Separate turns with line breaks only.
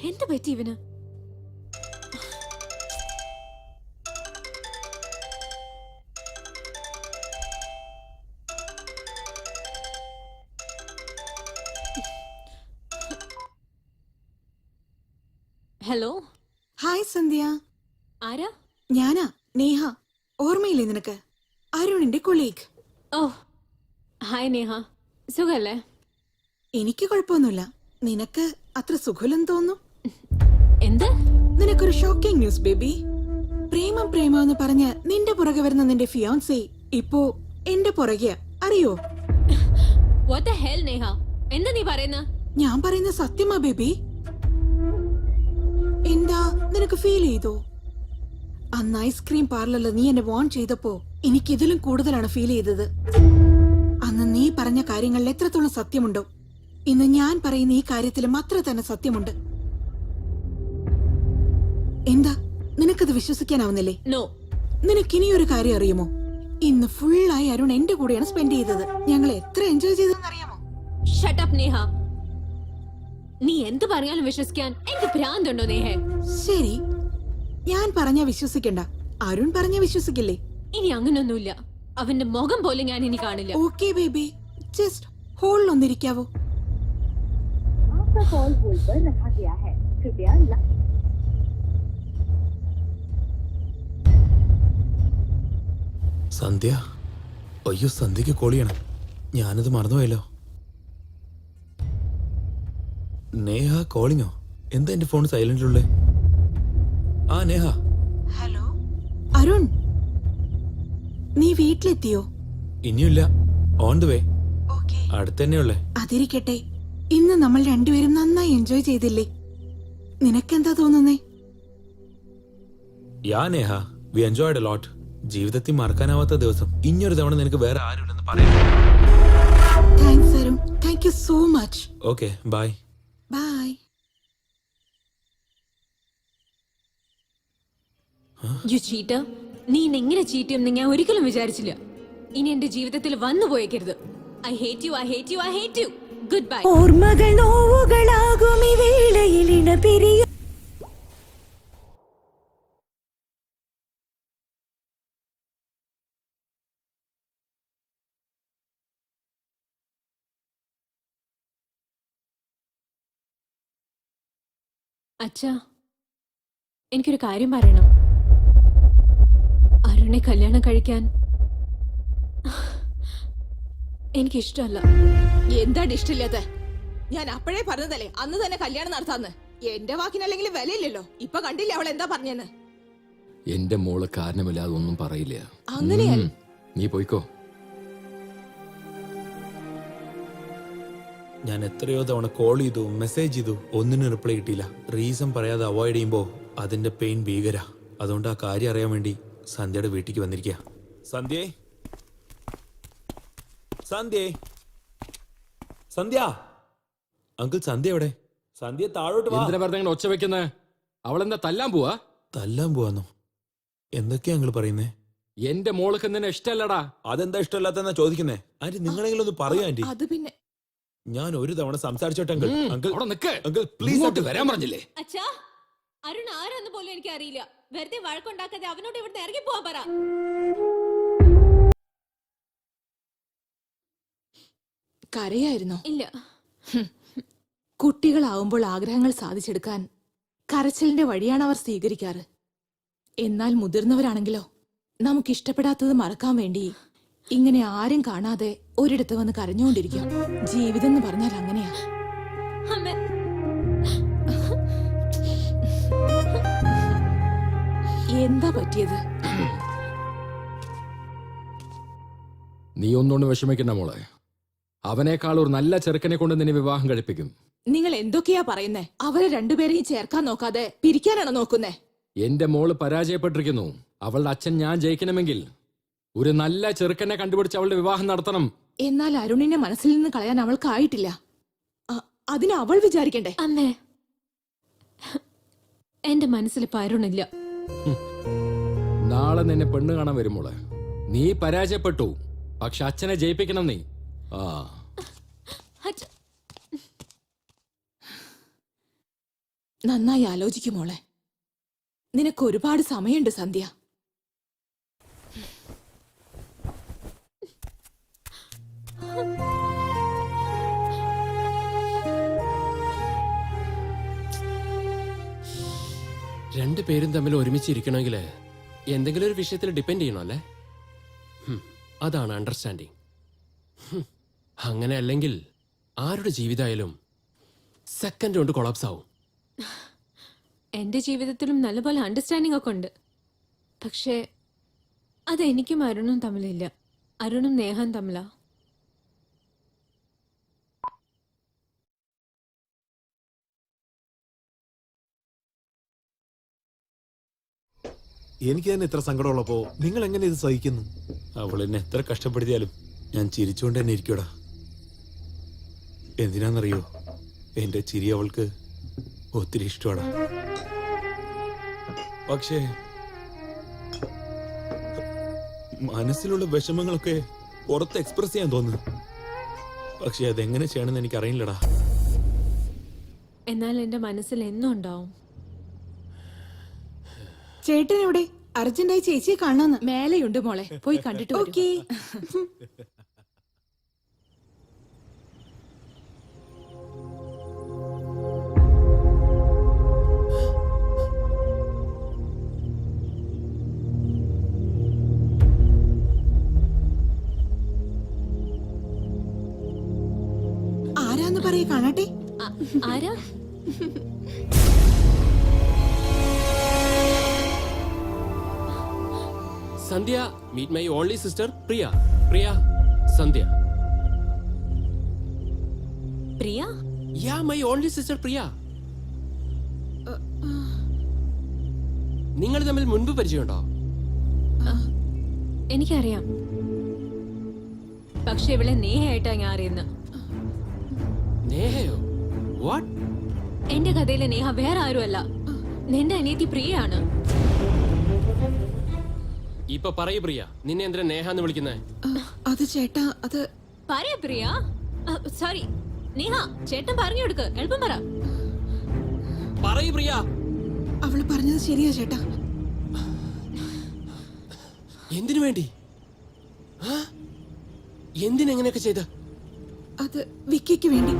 എന്ത് പറ്റി ഇവന്? ഹലോ.
ഹായ് സന്ധ്യ.
ആരാ?
ഞാനാ നേഹ. ഓർമ്മയില്ലേ നിനക്ക്? അരുണിന്റെ കൊളീഗ്.
ഓ ഹായ് നേഹ, സുഖല്ലേ?
എനിക്ക് കുഴപ്പമൊന്നുമില്ല. നിനക്ക് അത്ര സുഖമില്ലെന്ന് തോന്നുന്നു.
എന്ത്?
നിനക്കൊരു ഷോക്കിംഗ് ന്യൂസ് ബേബി. പ്രേമം പ്രേമം എന്ന് പറഞ്ഞ് നിന്റെ പുറകെ വരുന്ന നിന്റെ ഫിയോൻസി ഇപ്പോ എന്റെ പുറകെയാ, അറിയോ?
What the hell നേഹ, എന്താ നീ പറയുന്ന?
ഞാൻ പറയുന്ന സത്യമാ ബേബി. എന്താ നിനക്ക് ഫീൽ ചെയ്തോ? അന്ന് ഐസ്ക്രീം പാർലറിൽ നീ എന്നെ വാൺ ചെയ്തപ്പോ എനിക്ക് ഇതിലും കൂടുതലാണ് ഫീൽ ചെയ്തത്. അന്ന് നീ പറഞ്ഞ കാര്യങ്ങളിൽ എത്രത്തോളം സത്യമുണ്ടോ, ഇന്ന് ഞാൻ പറയുന്ന ഈ കാര്യത്തിലും അത്ര തന്നെ സത്യമുണ്ട്. എന്താ നിനക്കത് വിശ്വസിക്കാനാവുന്നില്ലേ?
നോ.
നിനക്കിനിയൊരു കാര്യം അറിയുമോ? ഇന്ന് ഫുള്ളായി അരുൺ എന്റെ കൂടെയാണ് സ്പെൻഡ് ചെയ്തത്. ഞങ്ങൾ എത്ര എൻജോയ് ചെയ്തെന്ന് അറിയാമോ?
Shut up Neha. നീ എന്ത് പറഞ്ഞാലും വിശ്വസിക്കാൻ എനിക്ക് ഭ്രാന്തുണ്ടോ നേഹേ?
ശരി, ഞാൻ പറഞ്ഞാ വിശ്വസിക്കണ്ട, അരുൺ പറഞ്ഞാ വിശ്വസിക്കില്ലേ?
ഇനി അങ്ങനൊന്നുമില്ല. അവന്റെ മുഖം പോലും ഞാൻ ഇനി കാണില്ല.
ഓക്കേ ബേബി, ജസ്റ്റ് ഹോൾഡ് ഒന്നിരിക്കാവോ?
സന്ധ്യ, അയ്യോ സന്ധ്യക്ക് കോളിയാണ്, ഞാനത് മറന്നുപോയല്ലോ. നേഹ കോളിങ്ങോ? എന്താ എന്റെ ഫോൺ സൈലന്റിലുള്ളേ? ആ നേഹ.
ഹലോ അരുൺ, നീ വീട്ടിലെത്തിയോ?
ഇനിയില്ല, ഓൺ ദ വേ. അടുത്തന്നെയുള്ളേ.
അതിരിക്കട്ടെ, ഇന്ന് നമ്മൾ രണ്ടുപേരും നന്നായി എൻജോയ് ചെയ്തില്ലേ? നിനക്കെന്താ തോന്നുന്നേ?
Yeah Neha, we enjoyed a lot. ജീവിതത്തിൽ മറക്കാനാവാത്ത ദിവസം. ഇനിയൊരു തവണ നിനക്ക് വേറെ ആരുമില്ലെന്ന് പറയാം.
Thanks Arun, thank you so much.
Okay, bye.
Bye.
You cheater. നീ എങ്ങനെ ചീറ്റ് ചെയ്യുമെന്ന് ഞാൻ ഒരിക്കലും വിചാരിച്ചില്ല. ഇനി എന്റെ ജീവിതത്തിൽ വന്നു പോയേക്കരുത്. I hate you, I hate you, I hate you. Good bye.
ഓർമ്മകൾ നോവുകളാകും ഈ വേളയിൽ ഇണപിരിയ.
അച്ഛാ, എനിക്കൊരു കാര്യം പറയണം. അരുണെ കല്യാണം കഴിക്കാൻ എനിക്കിഷ്ടമല്ല.
എന്താണ് ഇഷ്ടമില്ലാത്ത? ഞാൻ അപ്പോഴേ പറഞ്ഞതല്ലേ അന്ന് തന്നെ കല്യാണം നടത്താന്ന്. എന്റെ വാക്കിനല്ലെങ്കിൽ വിലയില്ലല്ലോ. ഇപ്പൊ കണ്ടില്ലേ അവൾ എന്താ പറഞ്ഞെന്ന്?
എന്റെ മോള് കാരണമില്ലാതെ ഒന്നും പറയില്ല.
അങ്ങനെയല്ല.
നീ പോയിക്കോ.
ഞാൻ എത്രയോ തവണ കോൾ ചെയ്തു, മെസ്സേജ് ചെയ്തു, ഒന്നിനും റിപ്ലൈ കിട്ടിയില്ല. റീസൺ പറയാതെ അവോയ്ഡ് ചെയ്യുമ്പോ അതിന്റെ പെയിൻ ഭീകര. അതുകൊണ്ട് ആ കാര്യം അറിയാൻ വേണ്ടി സന്ധ്യയുടെ വീട്ടിലേക്ക് വന്നിരിക്കുക. സന്ധ്യേ, സന്ധ്യേ, സന്ധ്യ. അങ്കിൾ സന്ധ്യ എവിടെ? സന്ധ്യ താഴോട്ട് വാ.
എന്തിനാ വെറുതെ ഒച്ച വെക്കുന്നേ? അവളെന്താ തല്ലാൻ പോവാ?
തല്ലാൻ പോവാന്നോ? എന്തൊക്കെയാ അങ്കിൾ പറയുന്നേ?
എന്റെ മോൾക്ക് നിന്നെ ഇഷ്ടല്ലടാ.
അതെന്താ ഇഷ്ടമല്ലാത്തെന്നാ ചോദിക്കുന്നേ? ആന്റി നിങ്ങളെങ്കിലും ഒന്ന് പറയൂ ആന്റി.
അത് പിന്നെ
ഞാൻ ഒരു തവണ സംസാരിച്ചോട്ടെ അങ്കിൾ. അങ്കിൾ
അവിടെ നിക്ക്.
അങ്കിൾ പ്ലീസ്
ഇങ്ങോട്ട് വരാൻ പറഞ്ഞില്ലേ?
അച്ഛാ, അരുൺ ആരാന്ന് പോലും എനിക്ക് അറിയില്ല. വെറുതെ വഴക്കുണ്ടാക്കാതെ അവനോട് ഇവിടുന്ന് ഇറങ്ങി പോവാൻ പറ.
കരയായിരുന്നോ?
ഇല്ല.
കുട്ടികളാവുമ്പോൾ ആഗ്രഹങ്ങൾ സാധിച്ചെടുക്കാൻ കരച്ചിലിന്റെ വഴിയാണ് അവർ സ്വീകരിക്കാറ്. എന്നാൽ മുതിർന്നവരാണെങ്കിലോ, നമുക്ക് ഇഷ്ടപ്പെടാത്തത് മറക്കാൻ വേണ്ടി ഇങ്ങനെ ആരും കാണാതെ ഒരിടത്ത് വന്ന് കരഞ്ഞുകൊണ്ടിരിക്കും. ജീവിതം എന്ന് പറഞ്ഞാൽ അങ്ങനെയാ.
അമ്മേ,
എന്താ പറ്റിയത്?
നീ ഒന്നുകൊണ്ട് വിഷമിക്കണ്ട മോളെ. അവനേക്കാൾ ഒരു നല്ല ചെറുക്കനെ കൊണ്ട് നിന്നെ വിവാഹം കഴിപ്പിക്കും.
നിങ്ങൾ എന്തൊക്കെയാ പറയുന്നേ? അവരെ രണ്ടുപേരെയും ചേർക്കാൻ നോക്കാതെ പിരിക്കാനാണോ നോക്കുന്നേ?
എന്റെ മോള് പരാജയപ്പെട്ടിരിക്കുന്നു. അവളുടെ അച്ഛൻ ഞാൻ ജയിക്കണമെങ്കിൽ ഒരു നല്ല ചെറുക്കനെ കണ്ടുപിടിച്ച് അവളുടെ വിവാഹം നടത്തണം.
എന്നാൽ അരുണിനെ മനസ്സിൽ നിന്ന് കളയാൻ അവൾക്കായിട്ടില്ല. അതിന് അവൾ വിചാരിക്കണ്ടേ?
അമ്മേ, എന്റെ മനസ്സിൽ അരുണില്ല.
നാളെ നിന്നെ പെണ്ണ് കാണാൻ വരും മോളെ. നീ പരാജയപ്പെട്ടു, പക്ഷെ അച്ഛനെ ജയിപ്പിക്കണം നീ.
നന്നായി ആലോചിക്കും മോളെ. നിനക്ക് ഒരുപാട് സമയമുണ്ട് സന്ധ്യ.
രണ്ടുപേരും തമ്മിൽ ഒരുമിച്ചിരിക്കണമെങ്കിൽ എന്തെങ്കിലും ഒരു വിഷയത്തിൽ ഡിപ്പെൻഡ് ചെയ്യണം അല്ലേ? അതാണ് അണ്ടർസ്റ്റാൻഡിങ്. അങ്ങനെ അല്ലെങ്കിൽ ആരുടെ ജീവിതമായാലും സെക്കൻഡ് കൊണ്ട് കൊളാപ്സ് ആവും.
എന്റെ ജീവിതത്തിലും നല്ലപോലെ അണ്ടർസ്റ്റാൻഡിംഗ് ഒക്കെ ഉണ്ട്. പക്ഷേ അത് എനിക്കും അരുണും തമ്മിലില്ല. അരുണും നേഹം തമ്മിലാ.
എനിക്ക് തന്നെ ഇത്ര സങ്കടമുള്ളപ്പോ നിങ്ങൾ എങ്ങനെ ഇത് സഹിക്കുന്നു?
അവൾ എന്നെ എത്ര കഷ്ടപ്പെടുത്തിയാലും ഞാൻ ചിരിച്ചുകൊണ്ട് തന്നെ ഇരിക്കൂടാ. എന്തിനാന്നറിയോ, എന്റെ ചിരി അവൾക്ക് ഒത്തിരി ഇഷ്ടമാടാ. പക്ഷേ മനസ്സിലുള്ള വിഷമങ്ങളൊക്കെ പുറത്ത് എക്സ്പ്രസ് ചെയ്യാൻ തോന്നുന്നു. പക്ഷെ അതെങ്ങനെ ചെയ്യണമെന്ന് എനിക്ക് അറിയില്ലടാ.
എന്നാൽ എന്റെ മനസ്സിൽ എന്നും ഉണ്ടാവും.
ചേട്ടൻ എവിടെ? അർജന്റായി ചേച്ചിയെ കാണാന്ന്.
മേലെയുണ്ട് മോളെ, പോയി കണ്ടിട്ട് വരൂ.
ഓക്കേ. ആരാന്ന് പറയേ, കാണട്ടെ.
ആരാ?
Sandhya, meet my only sister Priya. Priya, Sandhya.
Priya?
Yeah, my only sister Priya. നിങ്ങൾ തമ്മിൽ മുൻപ് പരിചയമുണ്ടോ?
എനിക്കറിയാം. പക്ഷെ ഇവളെ നേഹയായിട്ടാ ഞാൻ അറിയുന്നത്.
നേഹയോ? വാട്ട്?
എന്റെ കഥയിലെ നേഹ വേറെ ആരുമല്ല, നിന്റെ അനിയത്തി പ്രിയയാണ്.
ഇപ്പൊ പറയൂ പ്രിയ, നിന്നെ എന്തിനാ നേഹ എന്ന് വിളിക്കുന്നേ?
അത് ചേട്ടാ, അത്
പറയാ പ്രിയ. സോറി നേഹ, ചേട്ടൻ പറഞ്ഞു കൊടുക്ക്, എളുപ്പം പറ.
പറയൂ പ്രിയ.
അവള് പറഞ്ഞത് ശരിയാ ചേട്ടാ.
എന്തിനു വേണ്ടി? എന്തിനെങ്ങനെയൊക്കെ ചെയ്ത്?
അത് വിക്കിക്ക് വേണ്ടി.